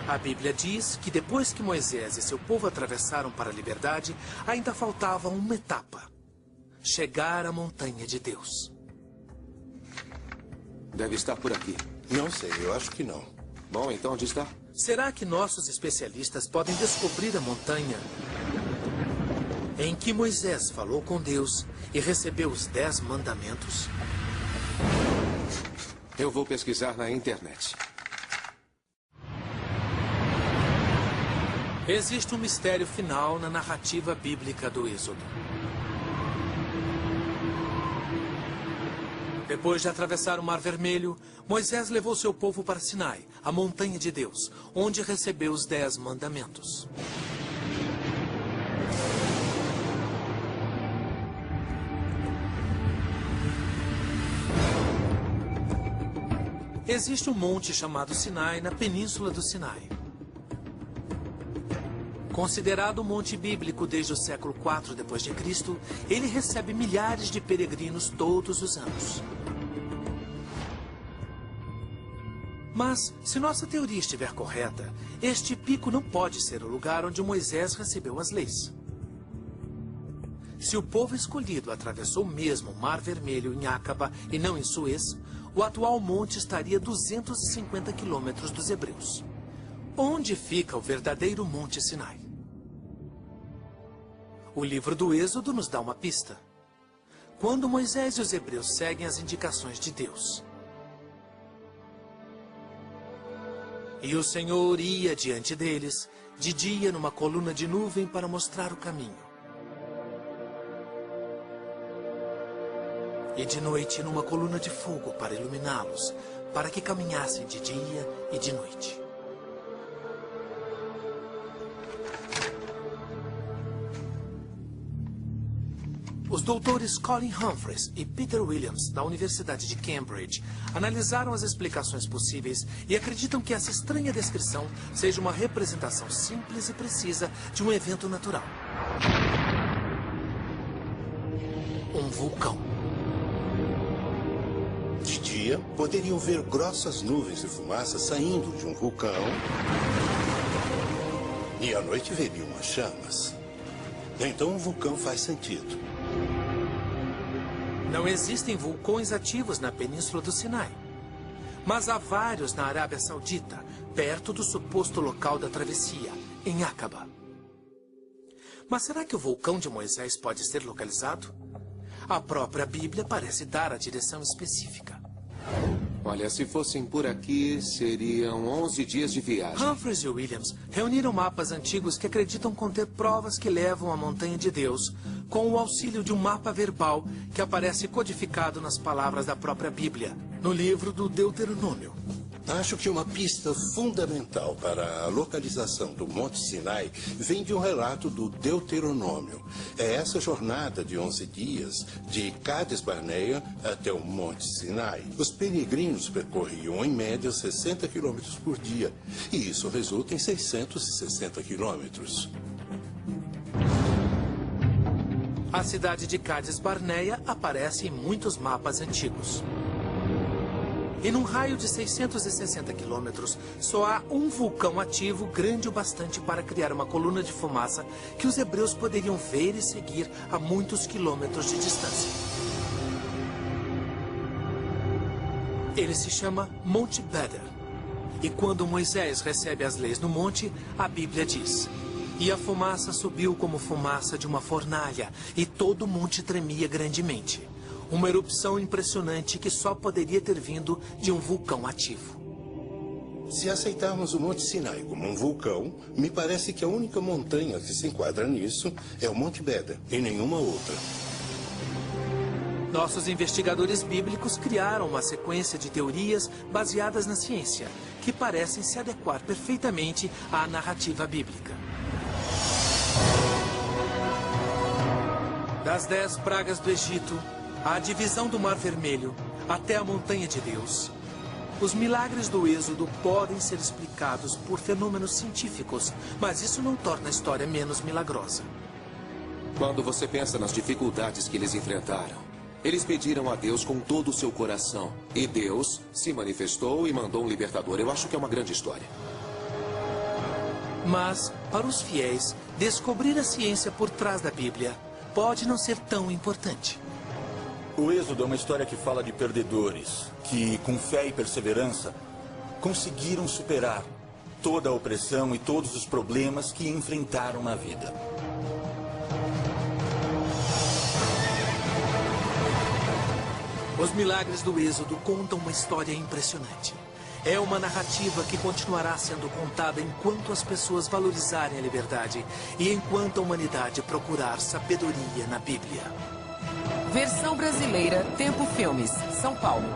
A Bíblia diz que depois que Moisés e seu povo atravessaram para a liberdade, ainda faltava uma etapa: chegar à montanha de Deus. Deve estar por aqui. Não sei, eu acho que não. Bom, então onde está? Será que nossos especialistas podem descobrir a montanha em que Moisés falou com Deus e recebeu os 10 mandamentos? Eu vou pesquisar na internet. Existe um mistério final na narrativa bíblica do Êxodo. Depois de atravessar o Mar Vermelho, Moisés levou seu povo para Sinai, a montanha de Deus, onde recebeu os 10 mandamentos. Existe um monte chamado Sinai na península do Sinai. Considerado um monte bíblico desde o século IV d.C., ele recebe milhares de peregrinos todos os anos. Mas, se nossa teoria estiver correta, este pico não pode ser o lugar onde Moisés recebeu as leis. Se o povo escolhido atravessou mesmo o Mar Vermelho em Acaba e não em Suez, o atual monte estaria a 250 quilômetros dos hebreus. Onde fica o verdadeiro Monte Sinai? O livro do Êxodo nos dá uma pista. Quando Moisés e os hebreus seguem as indicações de Deus, e o Senhor ia diante deles, de dia numa coluna de nuvem para mostrar o caminho, e de noite numa coluna de fogo para iluminá-los, para que caminhassem de dia e de noite. Os doutores Colin Humphreys e Peter Williams, da Universidade de Cambridge, analisaram as explicações possíveis e acreditam que essa estranha descrição seja uma representação simples e precisa de um evento natural. Um vulcão. De dia, poderiam ver grossas nuvens de fumaça saindo de um vulcão. E à noite veriam as chamas. Então o vulcão faz sentido. Não existem vulcões ativos na península do Sinai. Mas há vários na Arábia Saudita, perto do suposto local da travessia, em Acaba. Mas será que o vulcão de Moisés pode ser localizado? A própria Bíblia parece dar a direção específica. Olha, se fossem por aqui, seriam 11 dias de viagem. Humphreys e Williams reuniram mapas antigos que acreditam conter provas que levam à Montanha de Deus, com o auxílio de um mapa verbal que aparece codificado nas palavras da própria Bíblia, no livro do Deuteronômio. Acho que uma pista fundamental para a localização do Monte Sinai vem de um relato do Deuteronômio. É essa jornada de 11 dias, de Cades Barneia até o Monte Sinai. Os peregrinos percorriam, em média, 60 quilômetros por dia. E isso resulta em 660 quilômetros. A cidade de Cades Barneia aparece em muitos mapas antigos. E num raio de 660 quilômetros, só há um vulcão ativo grande o bastante para criar uma coluna de fumaça que os hebreus poderiam ver e seguir a muitos quilômetros de distância. Ele se chama Monte Beder. E quando Moisés recebe as leis no monte, a Bíblia diz: "E a fumaça subiu como fumaça de uma fornalha, e todo o monte tremia grandemente." Uma erupção impressionante que só poderia ter vindo de um vulcão ativo. Se aceitarmos o Monte Sinai como um vulcão, me parece que a única montanha que se enquadra nisso é o Monte Beder, e nenhuma outra. Nossos investigadores bíblicos criaram uma sequência de teorias baseadas na ciência, que parecem se adequar perfeitamente à narrativa bíblica. Das 10 pragas do Egito, a divisão do Mar Vermelho, até a Montanha de Deus, os milagres do Êxodo podem ser explicados por fenômenos científicos, mas isso não torna a história menos milagrosa. Quando você pensa nas dificuldades que eles enfrentaram, eles pediram a Deus com todo o seu coração. E Deus se manifestou e mandou um libertador. Eu acho que é uma grande história. Mas, para os fiéis, descobrir a ciência por trás da Bíblia pode não ser tão importante. O Êxodo é uma história que fala de perdedores, que, com fé e perseverança, conseguiram superar toda a opressão e todos os problemas que enfrentaram na vida. Os milagres do Êxodo contam uma história impressionante. É uma narrativa que continuará sendo contada enquanto as pessoas valorizarem a liberdade e enquanto a humanidade procurar sabedoria na Bíblia. Versão brasileira, Tempo Filmes, São Paulo.